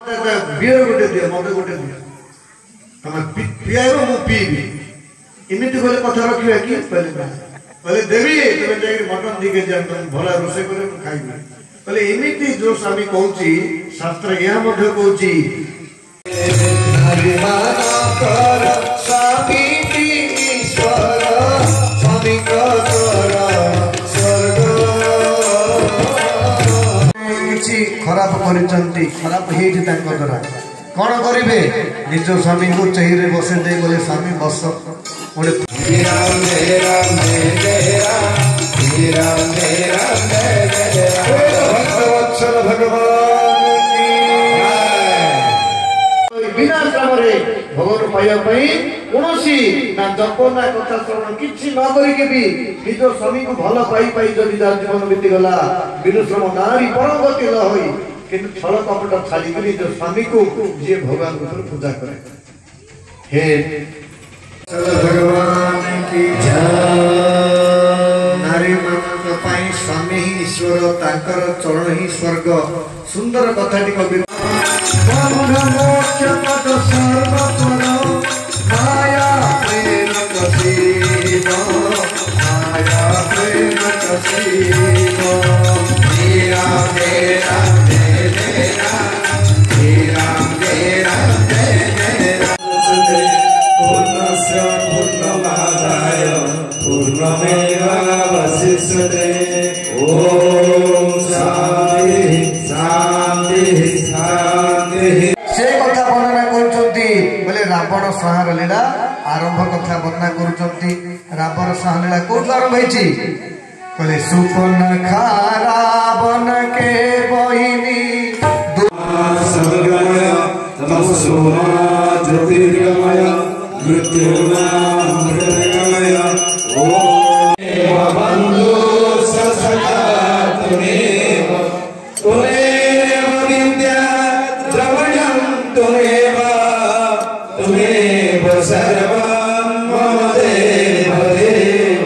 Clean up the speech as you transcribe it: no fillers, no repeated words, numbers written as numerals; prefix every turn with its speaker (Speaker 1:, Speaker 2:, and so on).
Speaker 1: beer गोटे दियो मत गोटे दियो तुम पियारो मु पीबी इमिति गले कथा रखिया कि पहले देवी तुम जाई मटन दिके जा तुम भला रोसे करे मु खाइबी पहले इमिति जो स्वामी कहूची शास्त्र यह मध्य कहूची हरिमाना कर स्वामी ईश्वर स्वामी कर स्वर्ग किछि खराब करिसंती खराब हेiti तांको द्वारा कौन करिवे निज स्वामी को चहिरे बसे दे बोले स्वामी बस ओडे राम जय राम जय राम भक्तवत्सल भगवान की बिना श्रमरे भगवान पाइया पई कोनोसी ना जप ना कथा श्रवण किछि न करी के भी निज स्वामी को भल पाई पाई जदि जीवन बीती गला बिनु श्रम नारी परम गति न होई किंतु छल कपट छाड़ी करी जो स्वामी को जे भगवान को पूजा करे हे भगवान की जय नारी मान पाई स्वामी ईश्वर ताकर चरण ही स्वर्ग सुंदर कथाटी कवि मोक्ष पद सर्व पर माया प्रेम कसीनो माया प्रेम कसीनो मेरा मेरा रावण संहार लीला आरंभ कथा वर्णना करुचंती रावण संहार लीला कोठ आरंभ होईची कहले सुपनखा रावण के बहिनी सर्वमय तमसोमा ज्योतिर्गमय मृत्युर्नामृतगमय ओम बंधु ससखा तुमेव तुमेव विद्या द्रवणं तुमेव तुमेव सर्वं मम देव देव